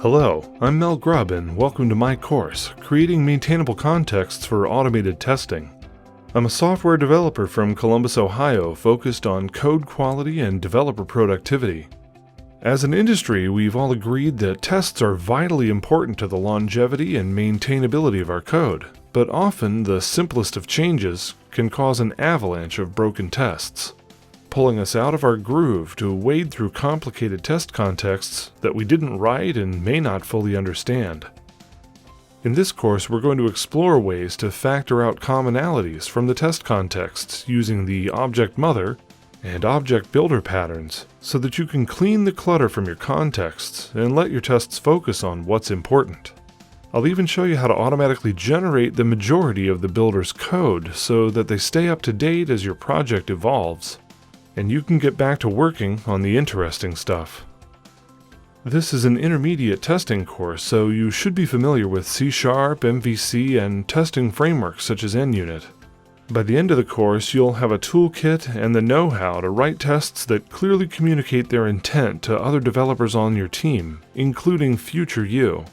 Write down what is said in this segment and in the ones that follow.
Hello, I'm Mel Grubb and welcome to my course, Creating Maintainable Contexts for Automated Testing. I'm a software developer from Columbus, Ohio, focused on code quality and developer productivity. As an industry, we've all agreed that tests are vitally important to the longevity and maintainability of our code, but often the simplest of changes can cause an avalanche of broken tests, pulling us out of our groove to wade through complicated test contexts that we didn't write and may not fully understand. In this course, we're going to explore ways to factor out commonalities from the test contexts using the object mother and object builder patterns so that you can clean the clutter from your contexts and let your tests focus on what's important. I'll even show you how to automatically generate the majority of the builder's code so that they stay up to date as your project evolves, and you can get back to working on the interesting stuff. This is an intermediate testing course, so you should be familiar with C#, MVC, and testing frameworks such as NUnit. By the end of the course, you'll have a toolkit and the know-how to write tests that clearly communicate their intent to other developers on your team, including future you.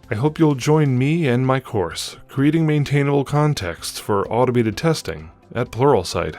I hope you'll join me and my course, Creating Maintainable Contexts for Automated Testing, at Pluralsight.